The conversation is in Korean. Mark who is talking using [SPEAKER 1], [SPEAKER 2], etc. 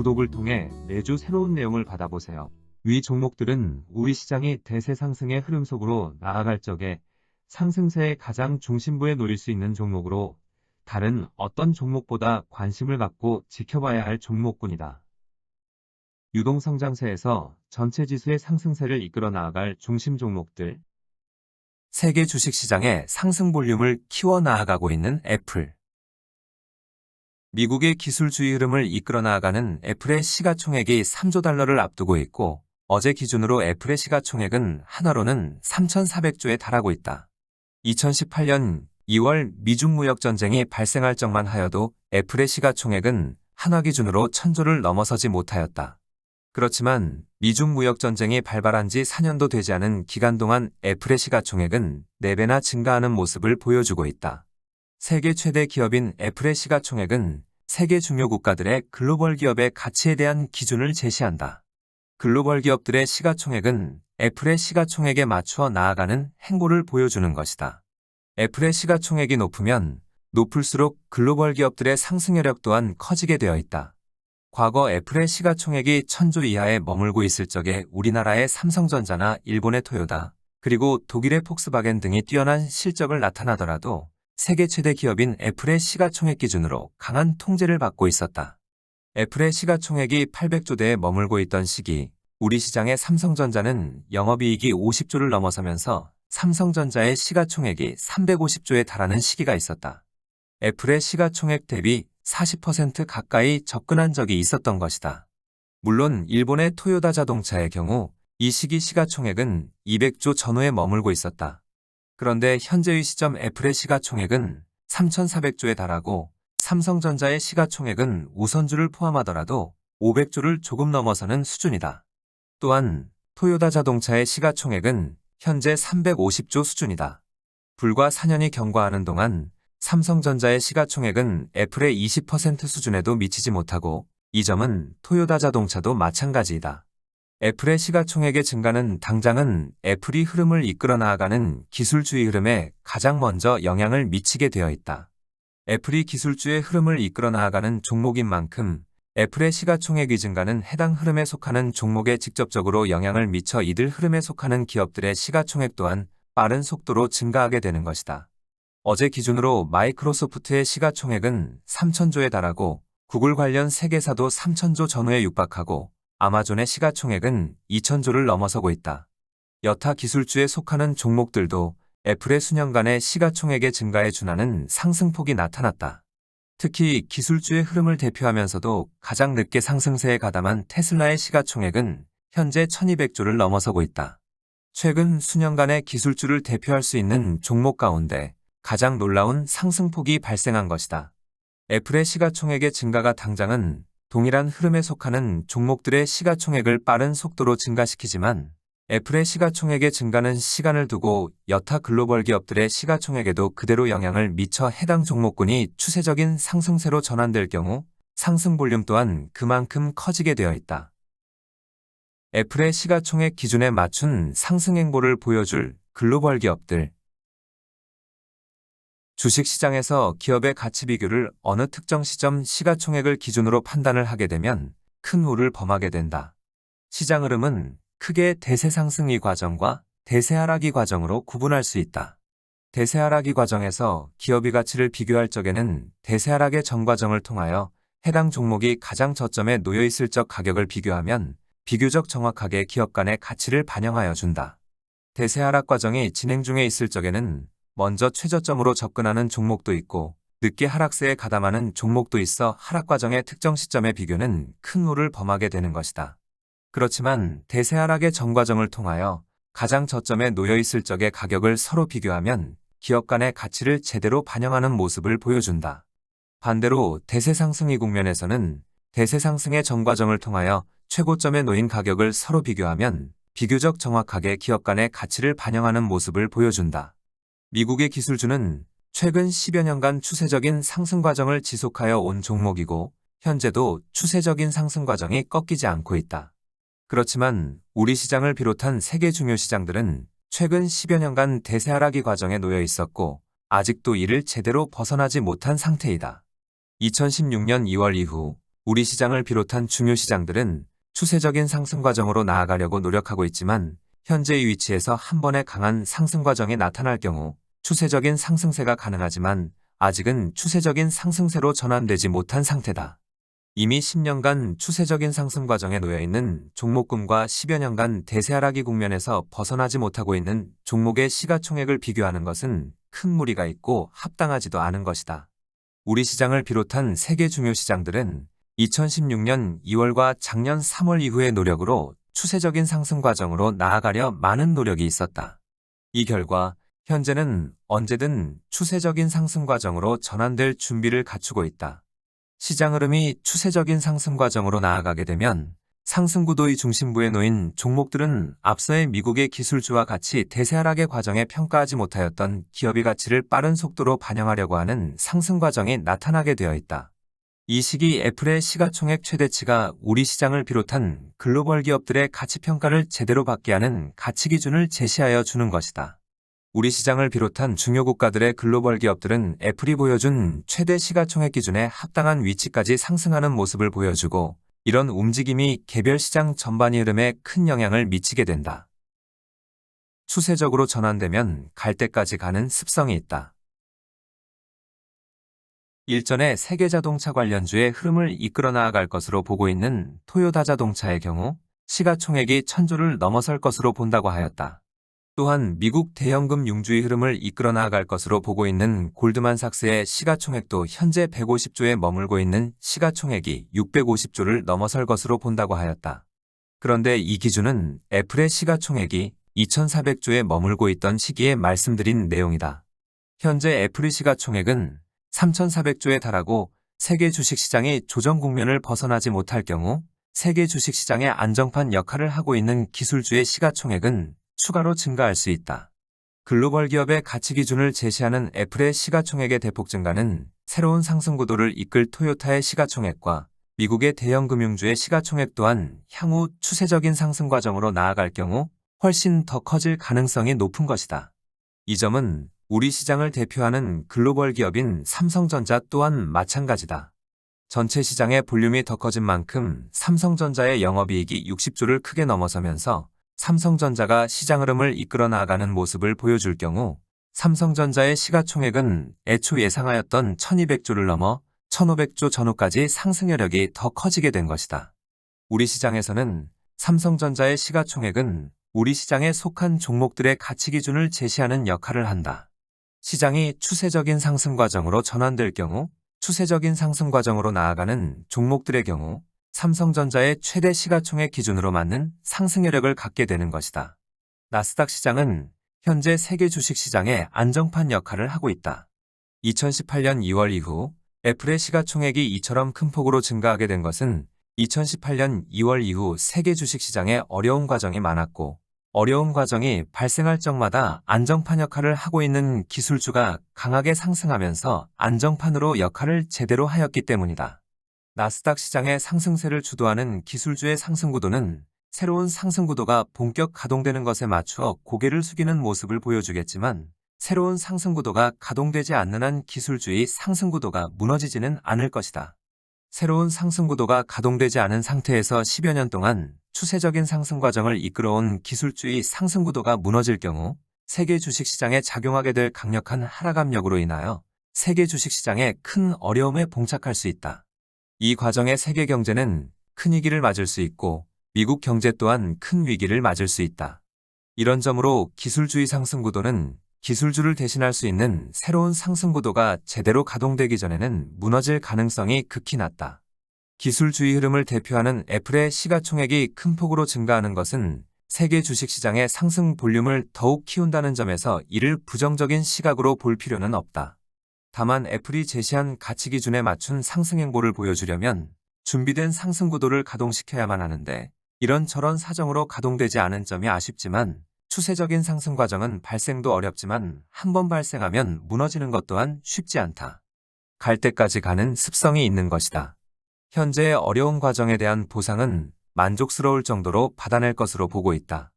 [SPEAKER 1] 구독을 통해 매주 새로운 내용을 받아보세요. 위 종목들은 우리 시장이 대세 상승의 흐름 속으로 나아갈 적에 상승세의 가장 중심부에 놓일 수 있는 종목으로 다른 어떤 종목보다 관심을 갖고 지켜봐야 할 종목군이다. 유동성장세에서 전체 지수의 상승세를 이끌어 나아갈 중심 종목들.
[SPEAKER 2] 세계 주식시장의 상승 볼륨을 키워 나아가고 있는 애플. 미국의 기술주의 흐름을 이끌어 나아가는 애플의 시가총액이 3조 달러를 앞두고 있고, 어제 기준으로 애플의 시가총액은 한화로는 3,400조에 달하고 있다. 2018년 2월 미중 무역 전쟁이 발생할 적만 하여도 애플의 시가총액은 한화 기준으로 1,000조를 넘어서지 못하였다. 그렇지만 미중 무역 전쟁이 발발한 지 4년도 되지 않은 기간 동안 애플의 시가총액은 4배나 증가하는 모습을 보여주고 있다. 세계 최대 기업인 애플의 시가총액은 세계 중요 국가들의 글로벌 기업의 가치에 대한 기준을 제시한다. 글로벌 기업들의 시가총액은 애플의 시가총액에 맞추어 나아가는 행보를 보여주는 것이다. 애플의 시가총액이 높으면 높을수록 글로벌 기업들의 상승여력 또한 커지게 되어 있다. 과거 애플의 시가총액이 1,000조 이하에 머물고 있을 적에 우리나라의 삼성전자나 일본의 토요타, 그리고 독일의 폭스바겐 등이 뛰어난 실적을 나타나더라도 세계 최대 기업인 애플의 시가총액 기준으로 강한 통제를 받고 있었다. 애플의 시가총액이 800조대에 머물고 있던 시기, 우리 시장의 삼성전자는 영업이익이 50조를 넘어서면서 삼성전자의 시가총액이 350조에 달하는 시기가 있었다. 애플의 시가총액 대비 40% 가까이 접근한 적이 있었던 것이다. 물론 일본의 토요타 자동차의 경우 이 시기 시가총액은 200조 전후에 머물고 있었다. 그런데 현재의 시점 애플의 시가총액은 3,400조에 달하고 삼성전자의 시가총액은 우선주를 포함하더라도 500조를 조금 넘어서는 수준이다. 또한 토요타 자동차의 시가총액은 현재 350조 수준이다. 불과 4년이 경과하는 동안 삼성전자의 시가총액은 애플의 20% 수준에도 미치지 못하고 이 점은 토요타 자동차도 마찬가지이다. 애플의 시가총액의 증가는 당장은 애플이 흐름을 이끌어 나아가는 기술주의 흐름에 가장 먼저 영향을 미치게 되어 있다. 애플이 기술주의 흐름을 이끌어 나아가는 종목인 만큼 애플의 시가총액의 증가는 해당 흐름에 속하는 종목에 직접적으로 영향을 미쳐 이들 흐름에 속하는 기업들의 시가총액 또한 빠른 속도로 증가하게 되는 것이다. 어제 기준으로 마이크로소프트의 시가총액은 3,000조에 달하고 구글 관련 세계사도 3,000조 전후에 육박하고 아마존의 시가총액은 2,000조를 넘어서고 있다. 여타 기술주에 속하는 종목들도 애플의 수년간의 시가총액의 증가에 준하는 상승폭이 나타났다. 특히 기술주의 흐름을 대표하면서도 가장 늦게 상승세에 가담한 테슬라의 시가총액은 현재 1,200조를 넘어서고 있다. 최근 수년간의 기술주를 대표할 수 있는 종목 가운데 가장 놀라운 상승폭이 발생한 것이다. 애플의 시가총액의 증가가 당장은 동일한 흐름에 속하는 종목들의 시가총액을 빠른 속도로 증가시키지만 애플의 시가총액의 증가는 시간을 두고 여타 글로벌 기업들의 시가총액에도 그대로 영향을 미쳐 해당 종목군이 추세적인 상승세로 전환될 경우 상승 볼륨 또한 그만큼 커지게 되어 있다. 애플의 시가총액 기준에 맞춘 상승 행보를 보여줄 글로벌 기업들. 주식시장에서 기업의 가치 비교를 어느 특정 시점 시가총액을 기준으로 판단을 하게 되면 큰 우를 범하게 된다. 시장 흐름은 크게 대세 상승의 과정과 대세 하락의 과정으로 구분할 수 있다. 대세 하락의 과정에서 기업의 가치를 비교할 적에는 대세 하락의 전 과정을 통하여 해당 종목이 가장 저점에 놓여 있을 적 가격을 비교하면 비교적 정확하게 기업 간의 가치를 반영하여 준다. 대세 하락 과정이 진행 중에 있을 적에는 먼저 최저점으로 접근하는 종목도 있고 늦게 하락세에 가담하는 종목도 있어 하락 과정의 특정 시점의 비교는 큰 우를 범하게 되는 것이다. 그렇지만 대세 하락의 전 과정을 통하여 가장 저점에 놓여 있을 적의 가격을 서로 비교하면 기업 간의 가치를 제대로 반영하는 모습을 보여준다. 반대로 대세 상승의 국면에서는 대세 상승의 전 과정을 통하여 최고점에 놓인 가격을 서로 비교하면 비교적 정확하게 기업 간의 가치를 반영하는 모습을 보여준다. 미국의 기술주는 최근 10여 년간 추세적인 상승 과정을 지속하여 온 종목이고 현재도 추세적인 상승 과정이 꺾이지 않고 있다. 그렇지만 우리 시장을 비롯한 세계 중요 시장들은 최근 10여 년간 대세 하락의 과정에 놓여 있었고 아직도 이를 제대로 벗어나지 못한 상태이다. 2016년 2월 이후 우리 시장을 비롯한 중요 시장들은 추세적인 상승 과정으로 나아가려고 노력하고 있지만 현재의 위치에서 한 번의 강한 상승 과정이 나타날 경우 추세적인 상승세가 가능하지만 아직은 추세적인 상승세로 전환되지 못한 상태다. 이미 10년간 추세적인 상승 과정에 놓여 있는 종목군과 10여 년간 대세 하락이 국면에서 벗어나지 못하고 있는 종목의 시가총액을 비교하는 것은 큰 무리가 있고 합당하지도 않은 것이다. 우리 시장을 비롯한 세계 중요 시장들은 2016년 2월과 작년 3월 이후의 노력으로 추세적인 상승 과정으로 나아가려 많은 노력이 있었다. 이 결과 현재는 언제든 추세적인 상승 과정으로 전환될 준비를 갖추고 있다. 시장 흐름이 추세적인 상승 과정으로 나아가게 되면 상승 구도의 중심부에 놓인 종목들은 앞서의 미국의 기술주와 같이 대세 하락의 과정에 평가하지 못하였던 기업의 가치를 빠른 속도로 반영하려고 하는 상승 과정이 나타나게 되어 있다. 이 시기 애플의 시가총액 최대치가 우리 시장을 비롯한 글로벌 기업들의 가치 평가를 제대로 받게 하는 가치 기준을 제시하여 주는 것이다. 우리 시장을 비롯한 중요 국가들의 글로벌 기업들은 애플이 보여준 최대 시가총액 기준에 합당한 위치까지 상승하는 모습을 보여주고 이런 움직임이 개별 시장 전반의 흐름에 큰 영향을 미치게 된다. 추세적으로 전환되면 갈 때까지 가는 습성이 있다. 일전에 세계 자동차 관련주의 흐름을 이끌어 나아갈 것으로 보고 있는 토요타 자동차의 경우 시가총액이 1000조를 넘어설 것으로 본다고 하였다. 또한 미국 대형금 융주의 흐름을 이끌어 나아갈 것으로 보고 있는 골드만삭스의 시가총액도 현재 150조에 머물고 있는 시가총액이 650조를 넘어설 것으로 본다고 하였다. 그런데 이 기준은 애플의 시가총액이 2400조에 머물고 있던 시기에 말씀드린 내용이다. 현재 애플의 시가총액은 3400조에 달하고 세계 주식시장이 조정 국면을 벗어나지 못할 경우 세계 주식시장의 안정판 역할을 하고 있는 기술주의 시가총액은 추가로 증가할 수 있다. 글로벌 기업의 가치 기준을 제시하는 애플의 시가총액의 대폭 증가는 새로운 상승 구도를 이끌 토요타의 시가총액과 미국의 대형 금융주의 시가총액 또한 향후 추세적인 상승 과정으로 나아갈 경우 훨씬 더 커질 가능성이 높은 것이다. 이 점은 우리 시장을 대표하는 글로벌 기업인 삼성전자 또한 마찬가지다. 전체 시장의 볼륨이 더 커진 만큼 삼성전자의 영업이익이 60조를 크게 넘어서면서 삼성전자가 시장 흐름을 이끌어 나가는 모습을 보여줄 경우 삼성전자의 시가총액은 애초 예상하였던 1200조를 넘어 1500조 전후까지 상승 여력이 더 커지게 된 것이다. 우리 시장에서는 삼성전자의 시가총액은 우리 시장에 속한 종목들의 가치 기준을 제시하는 역할을 한다. 시장이 추세적인 상승 과정으로 전환될 경우 추세적인 상승 과정으로 나아가는 종목들의 경우 삼성전자의 최대 시가총액 기준으로 맞는 상승 여력을 갖게 되는 것이다. 나스닥 시장은 현재 세계 주식시장의 안정판 역할을 하고 있다. 2018년 2월 이후 애플의 시가총액이 이처럼 큰 폭으로 증가하게 된 것은 2018년 2월 이후 세계 주식시장에 어려운 과정이 많았고 어려운 과정이 발생할 적마다 안정판 역할을 하고 있는 기술주가 강하게 상승하면서 안정판으로 역할을 제대로 하였기 때문이다. 나스닥 시장의 상승세를 주도하는 기술주의 상승 구도는 새로운 상승 구도가 본격 가동되는 것에 맞추어 고개를 숙이는 모습을 보여주겠지만 새로운 상승 구도가 가동되지 않는 한 기술주의 상승 구도가 무너지지는 않을 것이다. 새로운 상승 구도가 가동되지 않은 상태에서 10여 년 동안 추세적인 상승 과정을 이끌어온 기술주의 상승 구도가 무너질 경우 세계 주식시장에 작용하게 될 강력한 하락 압력으로 인하여 세계 주식시장에 큰 어려움에 봉착할 수 있다. 이 과정에 세계 경제는 큰 위기를 맞을 수 있고 미국 경제 또한 큰 위기를 맞을 수 있다. 이런 점으로 기술주의 상승 구도는 기술주를 대신할 수 있는 새로운 상승 구도가 제대로 가동되기 전에는 무너질 가능성이 극히 낮다. 기술주의 흐름을 대표하는 애플의 시가총액이 큰 폭으로 증가하는 것은 세계 주식시장의 상승 볼륨을 더욱 키운다는 점에서 이를 부정적인 시각으로 볼 필요는 없다. 다만 애플이 제시한 가치 기준에 맞춘 상승 행보를 보여주려면 준비된 상승 구도를 가동시켜야만 하는데 이런저런 사정으로 가동되지 않은 점이 아쉽지만 추세적인 상승 과정은 발생도 어렵지만 한번 발생하면 무너지는 것 또한 쉽지 않다. 갈 때까지 가는 습성이 있는 것이다. 현재의 어려운 과정에 대한 보상은 만족스러울 정도로 받아낼 것으로 보고 있다.